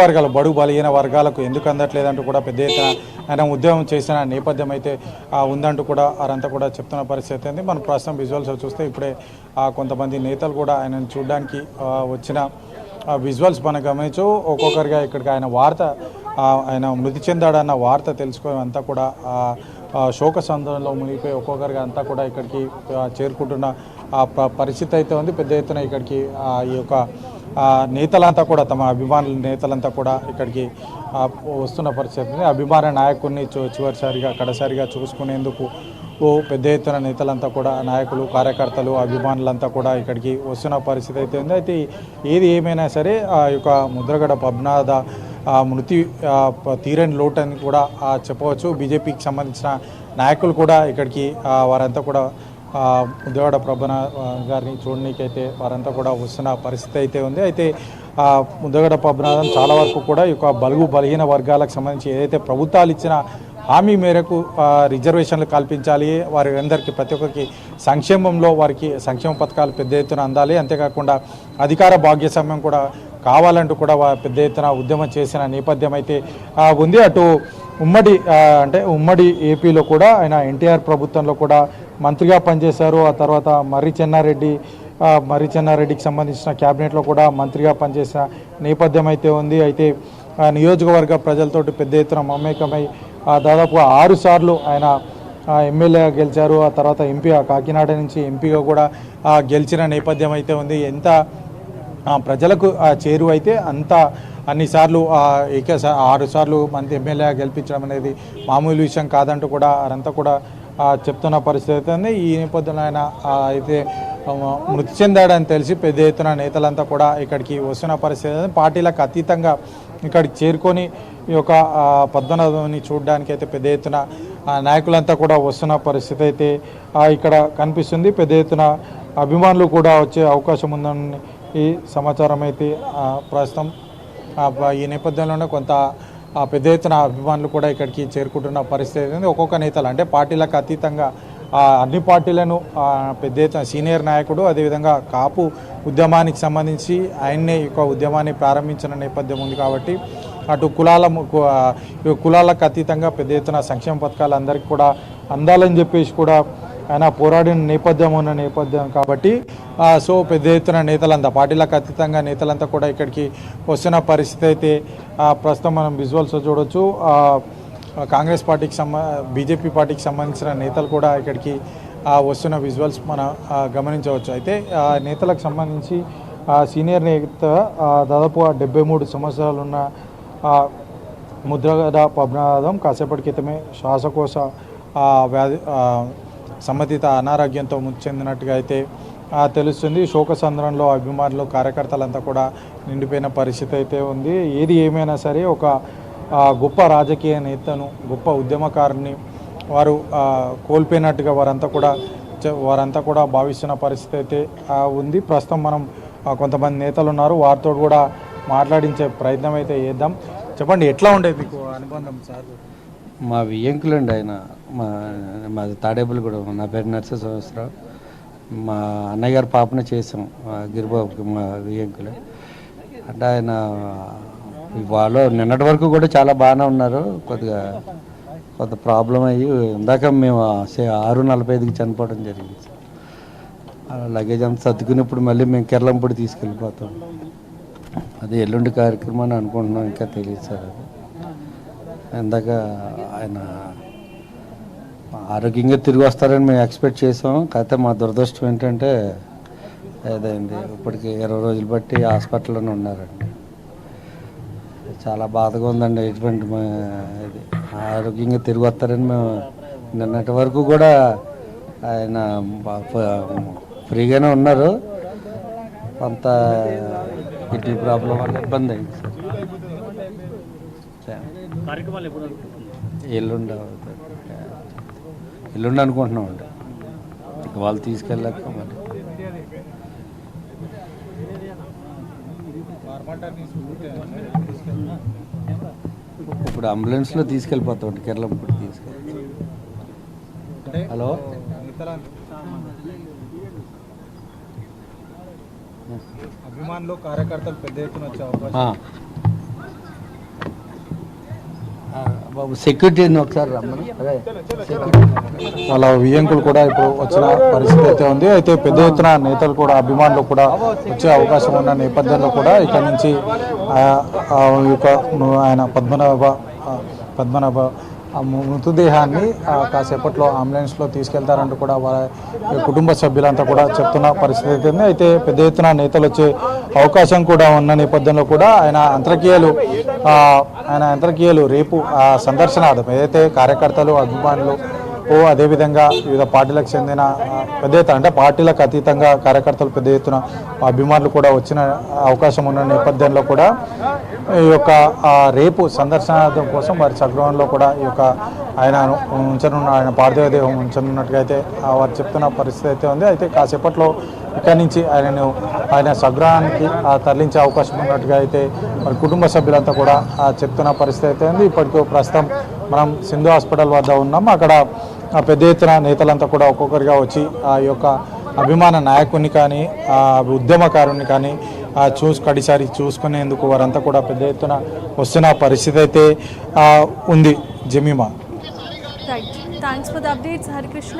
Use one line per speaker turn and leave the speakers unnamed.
వర్గాలు బడుగు బలహీన వర్గాలకు ఎందుకు అందట్లేదంటూ కూడా పెద్ద ఎత్తున ఆయన ఉద్యమం చేసిన నేపథ్యం అయితే ఉందంటూ కూడా వారంతా కూడా చెప్తున్న పరిస్థితి ఉంది. మనం ప్రస్తుతం విజువల్స్ చూస్తే ఇప్పుడే కొంతమంది నేతలు కూడా ఆయనను చూడడానికి వచ్చిన విజువల్స్ మనం గమనించు. ఒక్కొక్కరిగా ఇక్కడికి ఆయన మృతి చెందాడన్న వార్త తెలుసుకొని అంతా కూడా శోక సందర్భంలో మునిగిపోయి ఒక్కొక్కరిగా అంతా కూడా ఇక్కడికి చేరుకుంటున్న పరిస్థితి అయితే ఉంది. పెద్ద ఎత్తున ఇక్కడికి ఈ యొక్క నేతలంతా కూడా తమ అభిమానుల నేతలంతా కూడా ఇక్కడికి వస్తున్న పరిస్థితి. అభిమాన నాయకుడిని చివరిసారిగా కడసారిగా చూసుకునేందుకు పెద్ద ఎత్తున నేతలంతా కూడా నాయకులు కార్యకర్తలు అభిమానులంతా కూడా ఇక్కడికి వస్తున్న పరిస్థితి అయితే ఉంది. అయితే ఏది ఏమైనా సరే ఆ యొక్క ముద్రగడ పద్మనాథ మృతి తీరని లోటు అని కూడా చెప్పవచ్చు. బీజేపీకి సంబంధించిన నాయకులు కూడా ఇక్కడికి వారంతా కూడా ముద్రగడ పద్మనాథ గారిని చూడడానికైతే వారంతా కూడా వస్తున్న పరిస్థితి అయితే ఉంది. అయితే ముద్రగడ పద్మనాథం చాలా వరకు కూడా ఈ యొక్క బలహీన వర్గాలకు సంబంధించి ఏదైతే ప్రభుత్వాలు ఇచ్చిన హామీ మేరకు రిజర్వేషన్లు కల్పించాలి, వారి అందరికీ ప్రతి ఒక్కరికి సంక్షేమంలో వారికి సంక్షేమ పథకాలు పెద్ద ఎత్తున అందాలి, అంతేకాకుండా అధికార భాగ్యస్వామ్యం కూడా కావాలంటూ కూడా పెద్ద ఎత్తున ఉద్యమం చేసిన నేపథ్యం అయితే ఉంది. అటు ఉమ్మడి ఏపీలో కూడా ఆయన ఎన్టీఆర్ ప్రభుత్వంలో కూడా మంత్రిగా పనిచేశారు. ఆ తర్వాత మర్రి చెన్నారెడ్డికి సంబంధించిన క్యాబినెట్లో కూడా మంత్రిగా పనిచేసిన నేపథ్యం అయితే ఉంది. అయితే నియోజకవర్గ ప్రజలతోటి పెద్ద ఎత్తున మమేకమై దాదాపు 6 సార్లు ఆయన ఎమ్మెల్యేగా గెలిచారు. ఆ తర్వాత కాకినాడ నుంచి ఎంపీగా కూడా గెలిచిన నేపథ్యం అయితే ఉంది. ఎంత ప్రజలకు చేరువ అయితే అన్నిసార్లు 6 సార్లు మంది ఎమ్మెల్యేగా గెలిపించడం అనేది మామూలు విషయం కాదంటూ కూడా వారంతా కూడా చెప్తున్న పరిస్థితి ఉంది. ఈ నేపథ్యంలో ఆయన అయితే మృతి చెందాడని తెలిసి పెద్ద ఎత్తున నేతలంతా కూడా ఇక్కడికి వస్తున్న పరిస్థితి. పార్టీలకు అతీతంగా ఇక్కడికి చేరుకొని ఈ యొక్క పద్మనాభంని చూడడానికి అయితే పెద్ద ఎత్తున నాయకులంతా కూడా వస్తున్న పరిస్థితి అయితే ఇక్కడ కనిపిస్తుంది. పెద్ద ఎత్తున అభిమానులు కూడా వచ్చే అవకాశం ఉందని ఈ సమాచారం అయితే ప్రస్తుతం ఈ నేపథ్యంలోనే కొంత పెద్ద ఎత్తున అభిమానులు కూడా ఇక్కడికి చేరుకుంటున్న పరిస్థితి. ఒక్కొక్క నేతలు అంటే పార్టీలకు అతీతంగా అన్ని పార్టీలను పెద్ద ఎత్తున సీనియర్ నాయకుడు, అదేవిధంగా కాపు ఉద్యమానికి సంబంధించి ఆయన్నే ఈ ఉద్యమాన్ని ప్రారంభించిన నేపథ్యం ఉంది కాబట్టి అటు కులాలకు అతీతంగా పెద్ద ఎత్తున సంక్షేమ పథకాలు అందరికీ కూడా అందాలని చెప్పేసి కూడా ఆయన పోరాడిన నేపథ్యం కాబట్టి సో పెద్ద ఎత్తున నేతలంతా పార్టీలకు అతీతంగా నేతలంతా కూడా ఇక్కడికి వస్తున్న పరిస్థితి అయితే ప్రస్తుతం మనం విజువల్స్ చూడవచ్చు. కాంగ్రెస్ పార్టీకి బీజేపీ పార్టీకి సంబంధించిన నేతలు కూడా ఇక్కడికి వస్తున్న విజువల్స్ మనం గమనించవచ్చు. అయితే నేతలకు సంబంధించి సీనియర్ నేత దాదాపు 73 సంవత్సరాలు ఉన్న ముద్రగడ పద్మనాభం కాసేపటి క్రితమే శ్వాసకోశ వ్యాధి సంబంధిత అనారోగ్యంతో మృతి చెందినట్టుగా అయితే తెలుస్తుంది. శోకసంద్రంలో అభిమానులు కార్యకర్తలంతా కూడా నిండిపోయిన పరిస్థితి అయితే ఉంది. ఏది ఏమైనా సరే ఒక గొప్ప రాజకీయ నేతను, గొప్ప ఉద్యమకారుని వారు కోల్పోయినట్టుగా వారంతా కూడా భావిస్తున్న పరిస్థితి అయితే ఉంది. ప్రస్తుతం మనం కొంతమంది నేతలు ఉన్నారు, వారితో కూడా మాట్లాడించే ప్రయత్నం అయితే చేద్దాం. చెప్పండి, ఎట్లా ఉండేది మీకు అనుబంధం సార్?
మా వియ్యంకులండి ఆయన. మాది తాడేపల్లి కూడా. నా పేరు నరసింహరావు. మా అన్నయ్య గారి పాపనే చేసాం గిరిబాబుకి, మా వియ్యంకులే. అంటే ఆయన వాళ్ళు నిన్నటి వరకు కూడా చాలా బాగానే ఉన్నారు. కొంత ప్రాబ్లం అయ్యి ఇందాక మేము 6:45కి చనిపోవడం జరిగింది. లగేజ్ అంతా సర్దుకున్నప్పుడు మళ్ళీ మేము కిర్లంపూడి తీసుకెళ్ళిపోతాం. అది ఎల్లుండి కార్యక్రమాన్ని అనుకుంటున్నాం, ఇంకా తెలియదు సార్. అది ఇందాక ఆయన ఆరోగ్యంగా తిరిగి వస్తారని మేము ఎక్స్పెక్ట్ చేసాం. కాకపోతే మా దురదృష్టం ఏంటంటే ఏదైంది, ఇప్పటికి 20 రోజులు బట్టి హాస్పిటల్లోనే ఉన్నారండి. చాలా బాధగా ఉందండి. ఎటువంటి ఇది ఆరోగ్యంగా తిరిగి వస్తారని మేము నిన్నటి వరకు కూడా ఆయన ఫ్రీగానే ఉన్నారు. కొంత కిడ్నీ ప్రాబ్లం వల్ల ఇబ్బంది అయింది సార్. ఎల్లుండి అనుకుంటున్నాం అండి. వాళ్ళు తీసుకెళ్ళాక మరి ఇప్పుడు అంబులెన్స్లో తీసుకెళ్ళిపోతాం అండి, కిర్లంపూడి తీసుకెళ్ళి. హలో,
అభిమానులు కార్యకర్తలు పెద్ద ఎత్తున వచ్చే అవకాశం
బాబు సెక్యూరిటీని ఒకసారి రమ్మని.
వాళ్ళ వియ్యంకులు కూడా ఇప్పుడు వచ్చిన పరిస్థితి అయితే ఉంది. అయితే పెద్ద ఎత్తున నేతలు కూడా అభిమానులు కూడా వచ్చే అవకాశం ఉన్న నేపథ్యంలో కూడా ఇక్కడ నుంచి ఆయన పద్మనాభ మృతదేహాన్ని కాసేపట్లో అంబులెన్స్లో తీసుకెళ్తారంటూ కూడా వారి కుటుంబ సభ్యులంతా కూడా చెప్తున్న పరిస్థితి అయితే ఉంది. అయితే పెద్ద ఎత్తున నేతలు వచ్చే అవకాశం కూడా ఉన్న నేపథ్యంలో కూడా ఆయన అంతర్క్రియలు రేపు సందర్శనార్థం ఏదైతే కార్యకర్తలు అభిమానులు అదేవిధంగా వివిధ పార్టీలకు చెందిన పెద్ద ఎత్తున అంటే పార్టీలకు అతీతంగా కార్యకర్తలు పెద్ద ఎత్తున అభిమానులు కూడా వచ్చిన అవకాశం ఉన్న నేపథ్యంలో కూడా ఈ యొక్క రేపు సందర్శనార్థం కోసం వారి స్వగృహంలో కూడా ఈ యొక్క ఆయన పార్థివ దేహం ఉంచనున్నట్టుగా అయితే వారు చెప్తున్న పరిస్థితి అయితే ఉంది. అయితే కాసేపట్లో ఇక్కడి నుంచి ఆయన స్వగృహానికి తరలించే అవకాశం ఉన్నట్టుగా అయితే మరి కుటుంబ సభ్యులంతా కూడా చెప్తున్న పరిస్థితి అయితే ఉంది. ఇప్పటికీ ప్రస్తుతం మనం సింధు హాస్పిటల్ వద్ద ఉన్నాం. అక్కడ పెద్ద ఎత్తున నేతలంతా కూడా ఒక్కొక్కరిగా వచ్చి ఆ యొక్క అభిమాన నాయకుడిని కానీ ఉద్యమకారుని కానీ కడిసారి చూసుకునేందుకు వారంతా కూడా పెద్ద ఎత్తున వస్తున్న పరిస్థితి అయితే ఉంది. Jemimah,
right, thanks for the updates Harikrishna.